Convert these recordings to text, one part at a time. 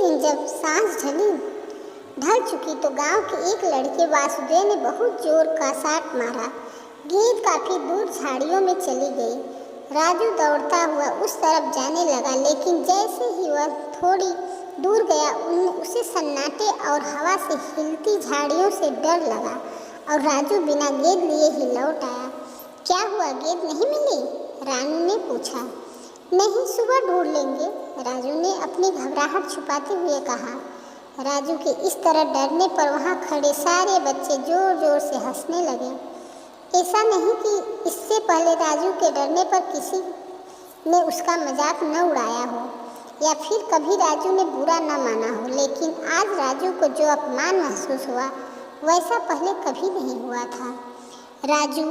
दिन जब सांझ ढल चुकी तो गांव के एक लड़के वासुदेव ने बहुत जोर का साट मारा। गेंद काफी दूर झाड़ियों में चली गई। राजू दौड़ता हुआ उस तरफ जाने लगा, लेकिन जैसे ही वह थोड़ी दूर गया उसे सन्नाटे और हवा से हिलती झाड़ियों से डर लगा और राजू बिना गेंद लिए ही लौट आया। क्या हुआ, गेंद नहीं मिली? रानू ने पूछा। नहीं, सुबह ढूंढ लेंगे, राजू ने अपनी घबराहट छुपाते हुए कहा। राजू के इस तरह डरने पर वहाँ खड़े सारे बच्चे जोर जोर से हंसने लगे। ऐसा नहीं कि इससे पहले राजू के डरने पर किसी ने उसका मजाक न उड़ाया हो या फिर कभी राजू ने बुरा न माना हो, लेकिन आज राजू को जो अपमान महसूस हुआ वैसा पहले कभी नहीं हुआ था। राजू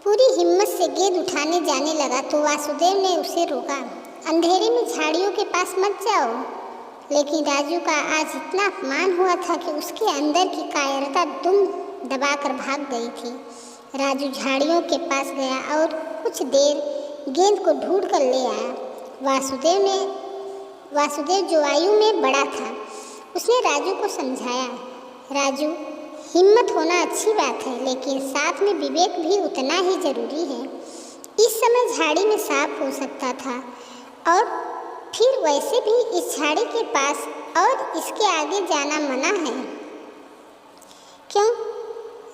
पूरी हिम्मत से गेंद उठाने जाने लगा तो वासुदेव ने उसे रोका। अंधेरे में झाड़ियों के पास मत जाओ। लेकिन राजू का आज इतना अपमान हुआ था कि उसके अंदर की कायरता दुम दबाकर भाग गई थी। राजू झाड़ियों के पास गया और कुछ देर गेंद को ढूंढ कर ले आया। वासुदेव जो आयु में बड़ा था, उसने राजू को समझाया, राजू, हिम्मत होना अच्छी बात है, लेकिन साथ में विवेक भी उतना ही जरूरी है। इस समय झाड़ी में सांप हो सकता था और फिर वैसे भी इस झाड़ी के पास और इसके आगे जाना मना है। क्यों?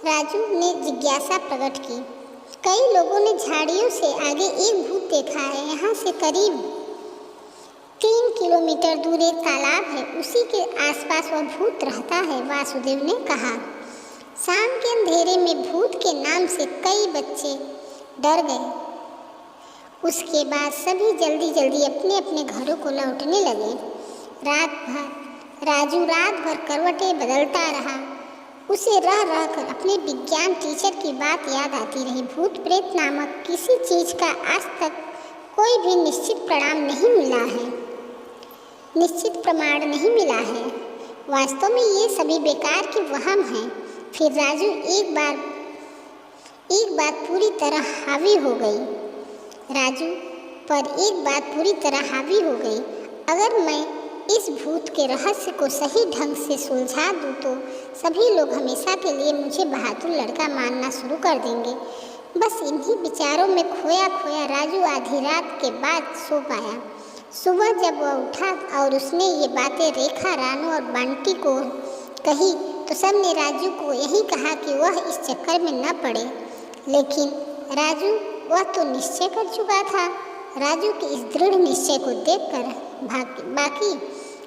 राजू ने जिज्ञासा प्रकट की। कई लोगों ने झाड़ियों से आगे एक भूत देखा है। यहाँ से करीब 3 किलोमीटर दूर एक तालाब है, उसी के आसपास वह भूत रहता है, वासुदेव ने कहा। शाम के अंधेरे में भूत के नाम से कई बच्चे डर गए। उसके बाद सभी जल्दी जल्दी अपने अपने घरों को लौटने लगे। राजू रात भर करवटें बदलता रहा। उसे रह रह कर अपने विज्ञान टीचर की बात याद आती रही। भूत प्रेत नामक किसी चीज का आज तक कोई भी निश्चित प्रमाण नहीं मिला है। वास्तव में ये सभी बेकार की वहम है। फिर राजू एक बात पूरी तरह हावी हो गई। अगर मैं इस भूत के रहस्य को सही ढंग से सुलझा दूँ तो सभी लोग हमेशा के लिए मुझे बहादुर लड़का मानना शुरू कर देंगे। बस इन्हीं विचारों में खोया खोया राजू आधी रात के बाद सो पाया। सुबह जब वह उठा और उसने ये बातें रेखा, रानू और बंटी को कही तो सब ने राजू को यही कहा कि वह इस चक्कर में न पड़े, लेकिन राजू वह तो निश्चय कर चुका था। राजू के इस दृढ़ निश्चय को देखकर बाकी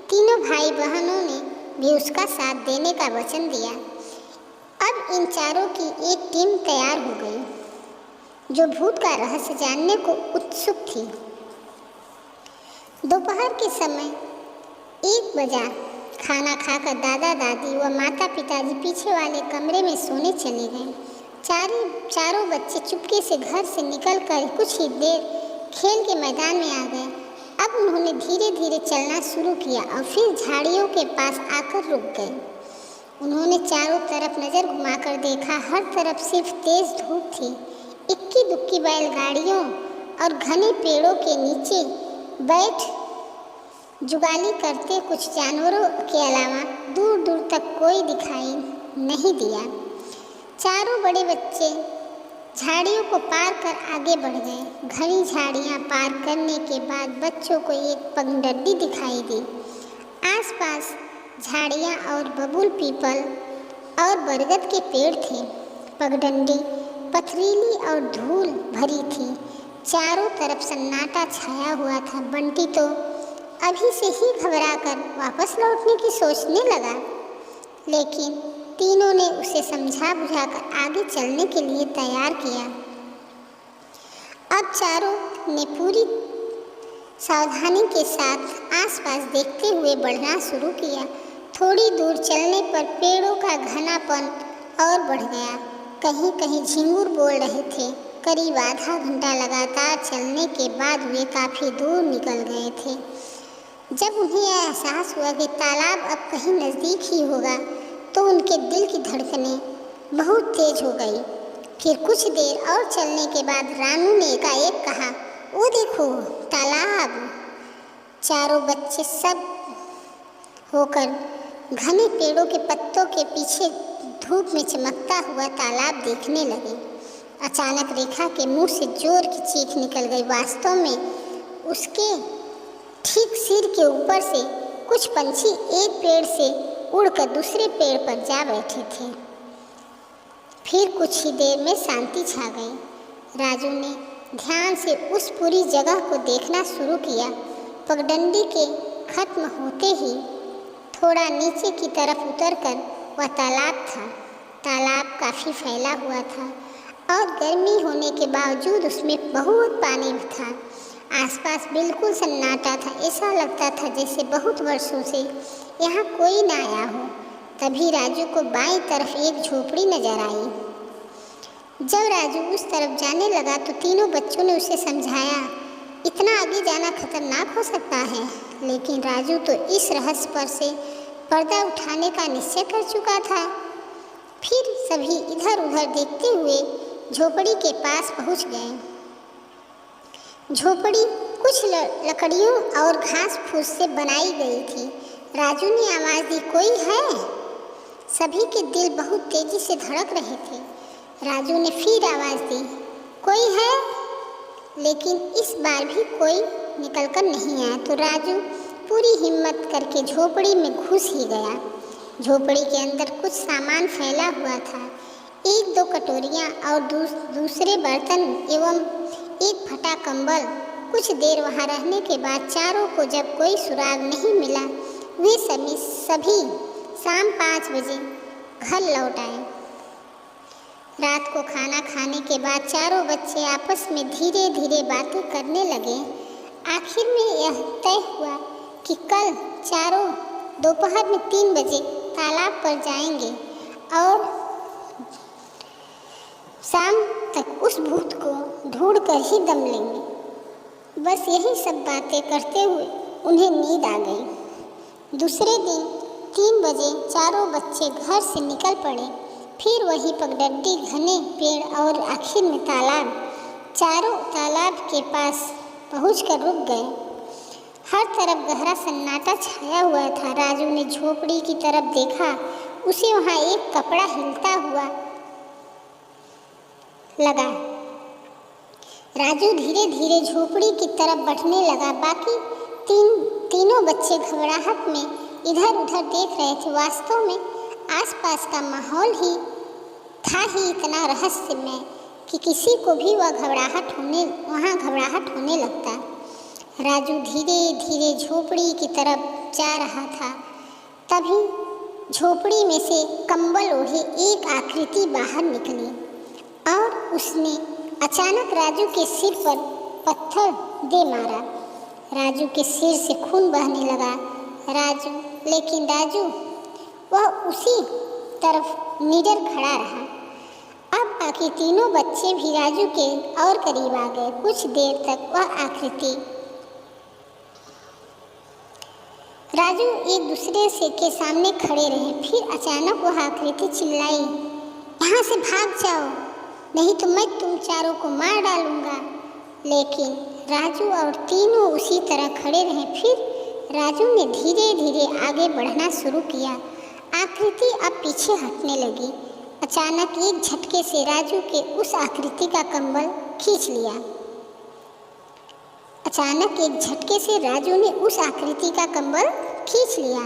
तीनों भाई बहनों ने भी उसका साथ देने का वचन दिया। अब इन चारों की एक टीम तैयार हो गई जो भूत का रहस्य जानने को उत्सुक थी। दोपहर के समय 1 बजा। खाना खाकर दादा दादी व माता पिताजी पीछे वाले कमरे में सोने चले गए। चारों बच्चे चुपके से घर से निकलकर कुछ ही देर खेल के मैदान में आ गए। अब उन्होंने धीरे धीरे चलना शुरू किया और फिर झाड़ियों के पास आकर रुक गए। उन्होंने चारों तरफ नज़र घुमाकर देखा। हर तरफ सिर्फ तेज धूप थी। इक्की दुक्की बैलगाड़ियों और घने पेड़ों के नीचे बैठ जुगाली करते कुछ जानवरों के अलावा दूर दूर तक कोई दिखाई नहीं दिया। चारों बड़े बच्चे झाड़ियों को पार कर आगे बढ़ गए। घनी झाड़ियाँ पार करने के बाद बच्चों को एक पगडंडी दिखाई दी। आसपास झाड़ियाँ और बबूल, पीपल और बरगद के पेड़ थे। पगडंडी पथरीली और धूल भरी थी। चारों तरफ सन्नाटा छाया हुआ था। बंटी तो अभी से ही घबराकर वापस लौटने की सोचने लगा, लेकिन तीनों ने उसे समझा बुझाकर आगे चलने के लिए तैयार किया। अब चारों ने पूरी सावधानी के साथ आसपास देखते हुए बढ़ना शुरू किया। थोड़ी दूर चलने पर पेड़ों का घनापन और बढ़ गया। कहीं कहीं झिंगुर बोल रहे थे। करीब आधा घंटा लगातार चलने के बाद वे काफ़ी दूर निकल गए थे। जब उन्हें यह एहसास हुआ कि तालाब अब कहीं नज़दीक ही होगा तो उनके दिल की धड़कनें बहुत तेज हो गई। फिर कुछ देर और चलने के बाद रानू ने एकाएक कहा, वो देखो तालाब। चारों बच्चे सब होकर घने पेड़ों के पत्तों के पीछे धूप में चमकता हुआ तालाब देखने लगे। अचानक रेखा के मुंह से जोर की चीख निकल गई। वास्तव में उसके ठीक सिर के ऊपर से कुछ पंछी एक पेड़ से उड़कर दूसरे पेड़ पर जा बैठे थे। फिर कुछ ही देर में शांति छा गई। राजू ने ध्यान से उस पूरी जगह को देखना शुरू किया। पगडंडी के खत्म होते ही थोड़ा नीचे की तरफ उतरकर वह तालाब था। तालाब काफ़ी फैला हुआ था और गर्मी होने के बावजूद उसमें बहुत पानी था। आसपास बिल्कुल सन्नाटा था। ऐसा लगता था जैसे बहुत वर्षों से यहाँ कोई ना आया हो। तभी राजू को बाईं तरफ एक झोपड़ी नजर आई। जब राजू उस तरफ जाने लगा तो तीनों बच्चों ने उसे समझाया, इतना आगे जाना खतरनाक हो सकता है। लेकिन राजू तो इस रहस्य पर से पर्दा उठाने का निश्चय कर चुका था। फिर सभी इधर उधर देखते हुए झोपड़ी के पास पहुंच गए। झोपड़ी कुछ लकड़ियों और घास फूस से बनाई गई थी। राजू ने आवाज़ दी, कोई है? सभी के दिल बहुत तेजी से धड़क रहे थे। राजू ने फिर आवाज़ दी, कोई है? लेकिन इस बार भी कोई निकलकर नहीं आया तो राजू पूरी हिम्मत करके झोपड़ी में घुस ही गया। झोपड़ी के अंदर कुछ सामान फैला हुआ था। एक दो कटोरियाँ और दूसरे बर्तन एवं एक फटा कंबल। कुछ देर वहाँ रहने के बाद चारों को जब कोई सुराग नहीं मिला, वे सभी शाम 5 बजे घर लौट आए। रात को खाना खाने के बाद चारों बच्चे आपस में धीरे धीरे बातें करने लगे। आखिर में यह तय हुआ कि कल चारों दोपहर में 3 बजे तालाब पर जाएंगे और शाम तक उस भूत को ढूंढकर ही दम लेंगे। बस यही सब बातें करते हुए उन्हें नींद आ गई। दूसरे दिन 3 बजे चारों बच्चे घर से निकल पड़े। फिर वही पगडंडी, घने पेड़ और आखिर में तालाब। चारों तालाब के पास पहुंचकर रुक गए। हर तरफ गहरा सन्नाटा छाया हुआ था। राजू ने झोपड़ी की तरफ देखा। उसे वहाँ एक कपड़ा हिलता हुआ लगा। राजू धीरे धीरे झोपड़ी की तरफ बढ़ने लगा। बाकी तीनों बच्चे घबराहट में इधर उधर देख रहे थे। वास्तव में आसपास का माहौल ही था ही इतना रहस्यमय कि किसी को भी वहाँ घबराहट होने लगता। राजू धीरे धीरे झोपड़ी की तरफ जा रहा था। तभी झोपड़ी में से कंबल ओढ़े एक आकृति बाहर निकली और उसने अचानक राजू के सिर पर पत्थर दे मारा। राजू के सिर से खून बहने लगा। लेकिन राजू वह उसी तरफ निडर खड़ा रहा। अब बाकी तीनों बच्चे भी राजू के और करीब आ गए। कुछ देर तक वह आकृति राजू एक दूसरे से के सामने खड़े रहे। फिर अचानक वह आकृति चिल्लाई, यहाँ से भाग जाओ, नहीं तो मैं तुम चारों को मार डालूंगा। लेकिन राजू और तीनों उसी तरह खड़े रहे। फिर राजू ने धीरे धीरे आगे बढ़ना शुरू किया। आकृति अब पीछे हटने लगी। अचानक एक झटके से राजू के उस आकृति का कंबल खींच लिया।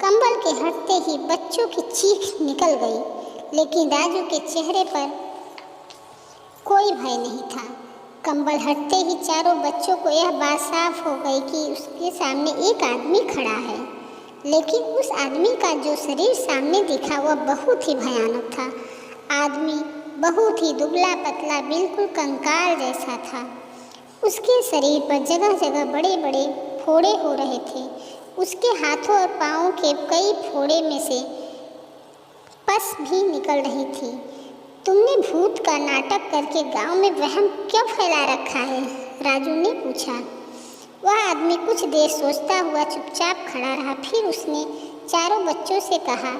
कंबल के हटते ही बच्चों की चीख निकल गई। लेकिन राजू के चेहरे पर कोई भय नहीं था। कंबल हटते ही चारों बच्चों को यह बात साफ हो गई कि उसके सामने एक आदमी खड़ा है। लेकिन उस आदमी का जो शरीर सामने दिखा वह बहुत ही भयानक था। आदमी बहुत ही दुबला पतला, बिल्कुल कंकाल जैसा था। उसके शरीर पर जगह जगह बड़े बड़े फोड़े हो रहे थे। उसके हाथों और पाँवों के कई फोड़े में से पस भी निकल रही थी। तुमने भूत का नाटक करके गांव में वहम क्यों फैला रखा है? राजू ने पूछा। वह आदमी कुछ देर सोचता हुआ चुपचाप खड़ा रहा। फिर उसने चारों बच्चों से कहा,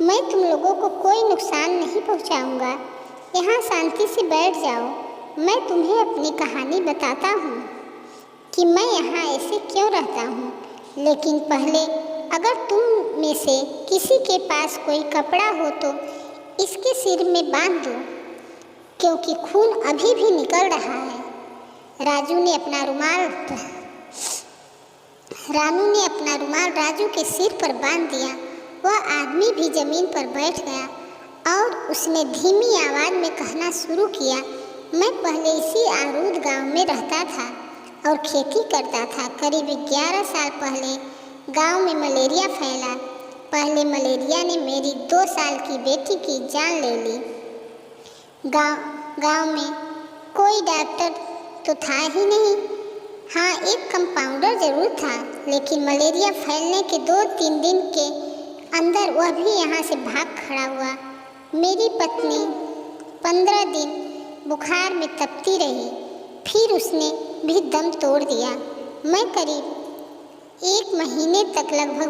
मैं तुम लोगों को कोई नुकसान नहीं पहुंचाऊंगा। यहाँ शांति से बैठ जाओ। मैं तुम्हें अपनी कहानी बताता हूँ कि मैं यहाँ ऐसे क्यों रहता हूँ। लेकिन पहले अगर तुम में से किसी के पास कोई कपड़ा हो तो इसके सिर में बांध दो, क्योंकि खून अभी भी निकल रहा है। रानू ने अपना रुमाल राजू के सिर पर बांध दिया। वह आदमी भी जमीन पर बैठ गया और उसने धीमी आवाज़ में कहना शुरू किया, मैं पहले इसी आरूद गांव में रहता था और खेती करता था। करीब 11 साल पहले गांव में मलेरिया फैला। पहले मलेरिया ने मेरी 2 साल की बेटी की जान ले ली। गांव में कोई डॉक्टर तो था ही नहीं। हाँ, एक कंपाउंडर जरूर था, लेकिन मलेरिया फैलने के 2-3 दिन के अंदर वह भी यहाँ से भाग खड़ा हुआ। मेरी पत्नी 15 दिन बुखार में तपती रही, फिर उसने भी दम तोड़ दिया। मैं करीब 1 महीने तक लगभग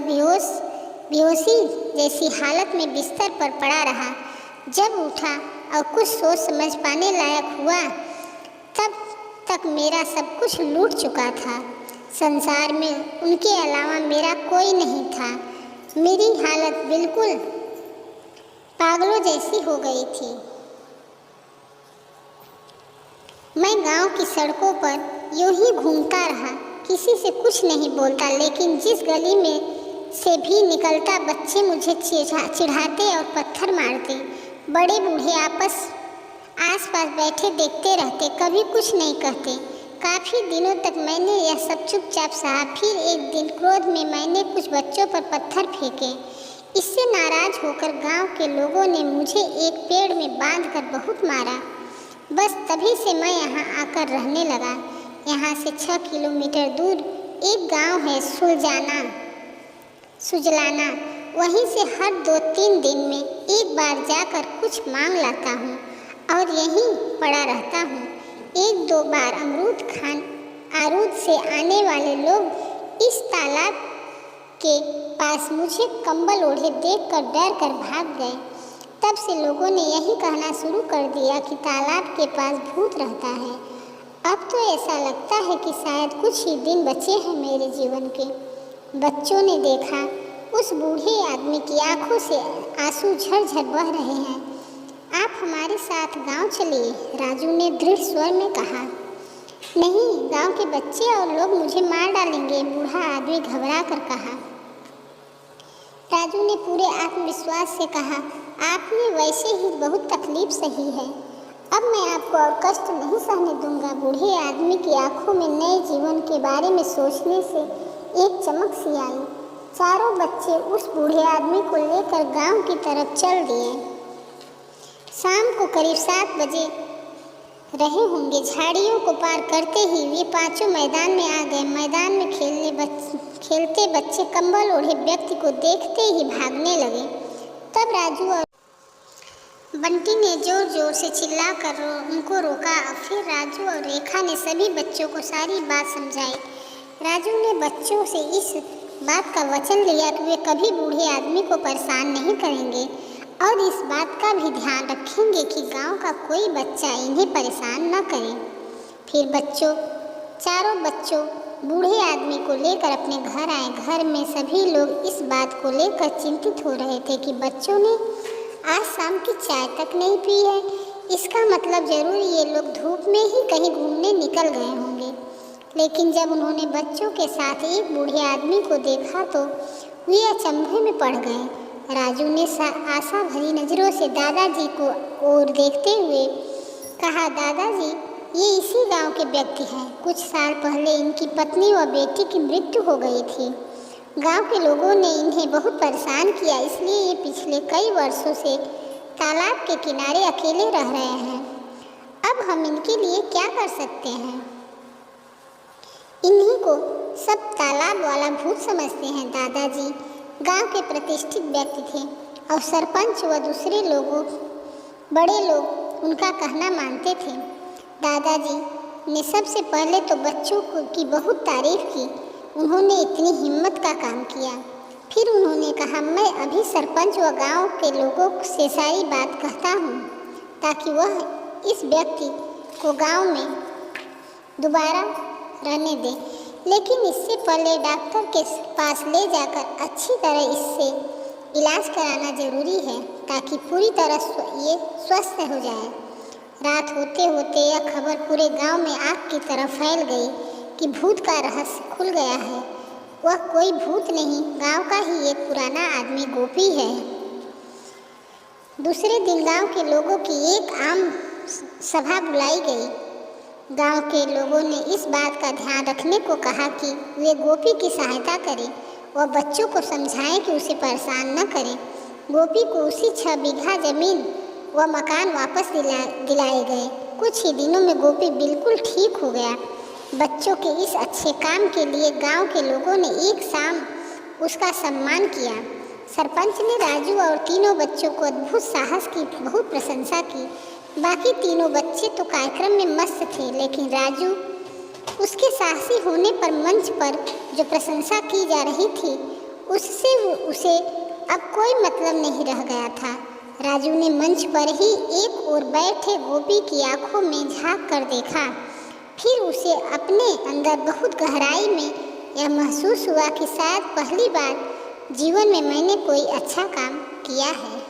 बेहोशी जैसी हालत में बिस्तर पर पड़ा रहा। जब उठा और कुछ सोच समझ पाने लायक हुआ, तब तक मेरा सब कुछ लूट चुका था। संसार में उनके अलावा मेरा कोई नहीं था। मेरी हालत बिल्कुल पागलों जैसी हो गई थी। मैं गांव की सड़कों पर यूं ही घूमता रहा, किसी से कुछ नहीं बोलता, लेकिन जिस गली में से भी निकलता बच्चे मुझे चिढ़ाते और पत्थर मारते। बड़े बूढ़े आसपास बैठे देखते रहते, कभी कुछ नहीं कहते। काफ़ी दिनों तक मैंने यह सब चुपचाप सहा। फिर एक दिन क्रोध में मैंने कुछ बच्चों पर पत्थर फेंके। इससे नाराज होकर गांव के लोगों ने मुझे एक पेड़ में बांधकर बहुत मारा। बस तभी से मैं यहाँ आकर रहने लगा। यहाँ से 6 किलोमीटर दूर एक गांव है सुजलाना। वहीं से हर 2-3 दिन में एक बार जाकर कुछ मांग लाता हूँ और यहीं पड़ा रहता हूँ। 1-2 बार आरूद से आने वाले लोग इस तालाब के पास मुझे कंबल ओढ़े देखकर डर कर भाग गए। तब से लोगों ने यही कहना शुरू कर दिया कि तालाब के पास भूत रहता है। अब तो ऐसा लगता है कि शायद कुछ ही दिन बचे हैं मेरे जीवन के। बच्चों ने देखा उस बूढ़े आदमी की आंखों से आंसू झरझर बह रहे हैं। आप हमारे साथ गांव चलिए, राजू ने दृढ़ स्वर में कहा। नहीं, गांव के बच्चे और लोग मुझे मार डालेंगे, बूढ़ा आदमी घबरा कर कहा। राजू ने पूरे आत्मविश्वास से कहा, आपने वैसे ही बहुत तकलीफ सही है। अब मैं आपको और कष्ट नहीं सहने दूंगा। बूढ़े आदमी की आंखों में नए जीवन के बारे में सोचने से एक चमक सी आई। चारों बच्चे उस बूढ़े आदमी को लेकर गांव की तरफ चल दिए। शाम को करीब 7 बजे रहे होंगे। झाड़ियों को पार करते ही वे पांचों मैदान में आ गए। मैदान में खेलते बच्चे कंबल ओढ़े व्यक्ति को देखते ही भागने लगे। तब राजू और बंटी ने जोर जोर से चिल्लाकर उनको रोका। फिर राजू और रेखा ने सभी बच्चों को सारी बात समझाई। राजू ने बच्चों से इस बात का वचन लिया कि वे कभी बूढ़े आदमी को परेशान नहीं करेंगे और इस बात का भी ध्यान रखेंगे कि गांव का कोई बच्चा इन्हें परेशान न करे। फिर चारों बच्चों बूढ़े आदमी को लेकर अपने घर आए। घर में सभी लोग इस बात को लेकर चिंतित हो रहे थे कि बच्चों ने आज शाम की चाय तक नहीं पी है। इसका मतलब जरूर ये लोग धूप में ही कहीं घूमने निकल गए होंगे। लेकिन जब उन्होंने बच्चों के साथ एक बूढ़े आदमी को देखा तो वे अचंभे में पड़ गए। राजू ने आशा भरी नज़रों से दादाजी को ओर देखते हुए कहा, दादाजी, ये इसी गांव के व्यक्ति हैं। कुछ साल पहले इनकी पत्नी व बेटी की मृत्यु हो गई थी। गांव के लोगों ने इन्हें बहुत परेशान किया, इसलिए ये पिछले कई वर्षों से तालाब के किनारे अकेले रह रहे हैं। अब हम इनके लिए क्या कर सकते हैं? इन्हीं को सब तालाब वाला भूत समझते हैं। दादाजी गांव के प्रतिष्ठित व्यक्ति थे और सरपंच व दूसरे बड़े लोग उनका कहना मानते थे। दादाजी ने सबसे पहले तो बच्चों की बहुत तारीफ की। उन्होंने इतनी हिम्मत का काम किया। फिर उन्होंने कहा, मैं अभी सरपंच व गांव के लोगों से सारी बात कहता हूँ ताकि वह इस व्यक्ति को गांव में दोबारा रहने दे। लेकिन इससे पहले डॉक्टर के पास ले जाकर अच्छी तरह इससे इलाज कराना जरूरी है ताकि पूरी तरह ये स्वस्थ हो जाए। रात होते होते यह खबर पूरे गांव में आग की तरह फैल गई कि भूत का रहस्य खुल गया है। वह कोई भूत नहीं, गांव का ही एक पुराना आदमी गोपी है। दूसरे दिन गांव के लोगों की एक आम सभा बुलाई गई। गांव के लोगों ने इस बात का ध्यान रखने को कहा कि वे गोपी की सहायता करें। वह बच्चों को समझाएं कि उसे परेशान न करें। गोपी को उसी 6 बीघा जमीन व मकान वापस दिलाए गए। कुछ ही दिनों में गोपी बिल्कुल ठीक हो गया। बच्चों के इस अच्छे काम के लिए गांव के लोगों ने एक शाम उसका सम्मान किया। सरपंच ने राजू और तीनों बच्चों को अद्भुत साहस की बहुत प्रशंसा की। बाकी तीनों बच्चे तो कार्यक्रम में मस्त थे, लेकिन राजू, उसके साहसी होने पर मंच पर जो प्रशंसा की जा रही थी उससे उसे अब कोई मतलब नहीं रह गया था। राजू ने मंच पर ही एक ओर बैठे गोपी की आंखों में झांक कर देखा। फिर उसे अपने अंदर बहुत गहराई में यह महसूस हुआ कि शायद पहली बार जीवन में मैंने कोई अच्छा काम किया है।